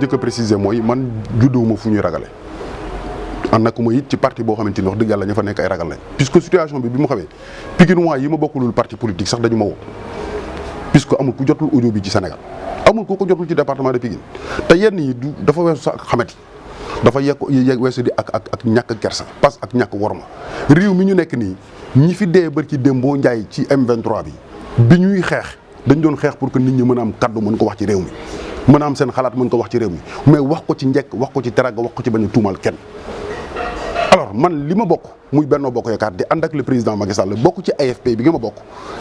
njëkk a préciser mooy man juddoowuma fu ñuy ragale ànd ak ma it ci parti boo xamante ni wax dëgg yàlla ña fa nekk ay ragal lañ puisque situation bi mu xamee Pikinois yi ma bokkulul parti politique sax dañu ma woo puisque amul ku jotul audio bi ci Sénégal amul ku ko jotul ci département de Pikine te yenn yi du dafa weesu sax ak xamati dafa weesu di ak ñàkk kersa parce que ak ñàkk worma réew mi ñu nekk nii ñi fi dee bër ci Dembo Ndiaye ci M23 bi ñuy xeex dañ doon xeex pour que nit ñi mën a am kaddu mën ko wax ci réew mi mën a am seen xalaat mën ko wax ci réew mi mais wax ko ci njekk wax ko ci teraanga wax ko ci bañ a tuumal kenn. alors man li ma bokk muy Benno Bokk Yaakaar di ànd ak le président Macky Sall bokk ci AFP bi nga ma bokk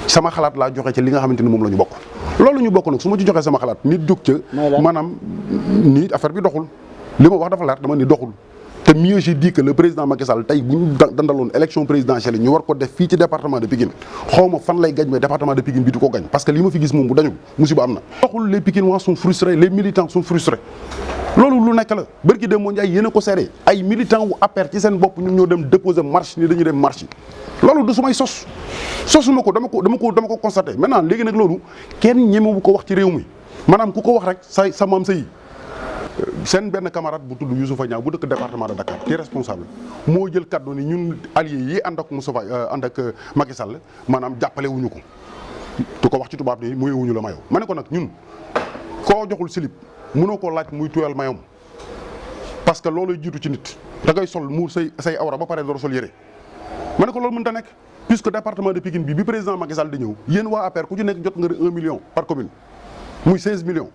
sama xalaat laa joxe ci li nga xamante ni moom la ñu bokk loolu ñu bokk nag su ma ci joxee sama xalaat nit jóg ca maanaam nii affaire bi doxul li ma wax dafa leer dama ni doxul te mieux j'ai dit que le président Macky Sall tey bu ñu dandaloon élection présidentielle ñu war ko def fii ci département de Pikine xaw ma fan lay gañ mais département de Pikine bi du ko gañ parce que li ma fi gis moom bu dañul musiba am na doxul les Pikinois sont frustrés les militants sont frustrés loolu lu nekk la bërki dem moo Ndiaye yéen a ko seere ay militants wu APR ci seen bopp ñun ñoo dem déposer marche ni dañuy dem marche yi loolu du sumay sosuma ko dama ko constaté maintenant léegi nag loolu kenn ñemewu ko wax ci réew mi maanaam ku ko wax rek sa maam say seen benn camarade bu tudd Youssoufa Niang bu dëkk département de Dakar qui est responsable moo jël kaddu ni ñun alliés yi ànd ak ànd ak Macky Sall maanaam jàppale wuñu ko tu ko wax ci tubaab ni muyewuñu la mayow ma ne ko nag ñun koo joxul slip mënoo koo laaj muy tuyal mayom parce que loolu jiitu ci nit da ngay sol muur say awra ba pare door sol yére ma ne ko loolu mënut a nekk puisque département de Pikine bi président Macky Sall di ñëw yéen waa APR ku ci nekk jot nga 1 million par commune muy 16 millions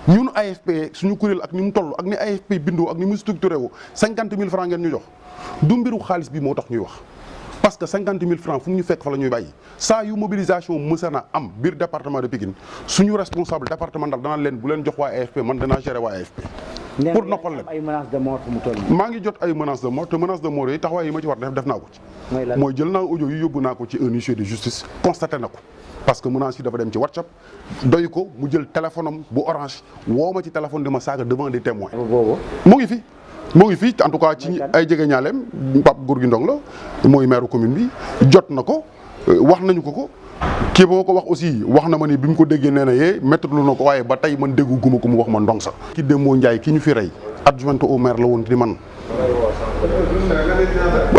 ñun AFP suñu kuréel ak ni mu toll ak ni AFP bindoo ak ni mu structuré woo 50 000 francs ngeen ñu jox du mbiru xaalis bi moo tax ñuy wax parce que 50 000 francs fu mu ñu fekk fa la ñuy bàyyi saa yu mobilisation mësa na am biir département de Pikine suñu responsable départemental dana leen bu leen jox waa AFP man danaa gérer waa AFP. pour noppal leen ay menaces de mort fu mu toll maa ngi jot ay menaces de mort te menaces de mort yooyu taxawaay yi ma ci war def naa ko ci. mooy jël naa audio yi yóbbu naa ko ci un huissier de justice constaté na ko. parce que menace yi dafa dem ci WhatsApp doy ko mu jël téléphone am bu orange woo ma ci téléphone di ma saaga devant des témoins. mu ngi fi en tout cas ci ay jege ñaaleem Pape Gorgui Ndong la mooy maire commune bi jot na ko wax nañu ko kii boo ko wax aussi wax na ma ni bi mu ko déggee nee na yee méttiwul na ko waaye ba tey man déggu guma ko mu wax ma Ndong sax. ki Dembo Ndiaye ki ñu fi rey adjoint au maire la woon ni man.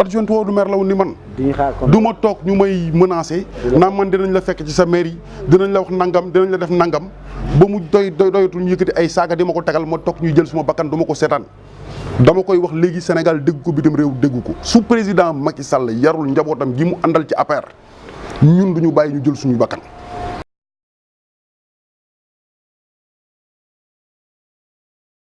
adjoint au maire la woon ni man. du ma toog ñu may menacé. naa man dinañ la fekk ci sa mairie dinañ la wax nangam dinañ la def nangam ba mu doyatul ñu yëkkati ay saaga di ma ko tegal ma toog ñuy jël suma bakkan du ma ko seetaan. dama koy wax léegi Sénégal dégg ko bitim réew dégg ko su président Macky Sall yarul njabootam gi mu àndal ci APR ñun duñu bàyyi ñu jël suñu bakkan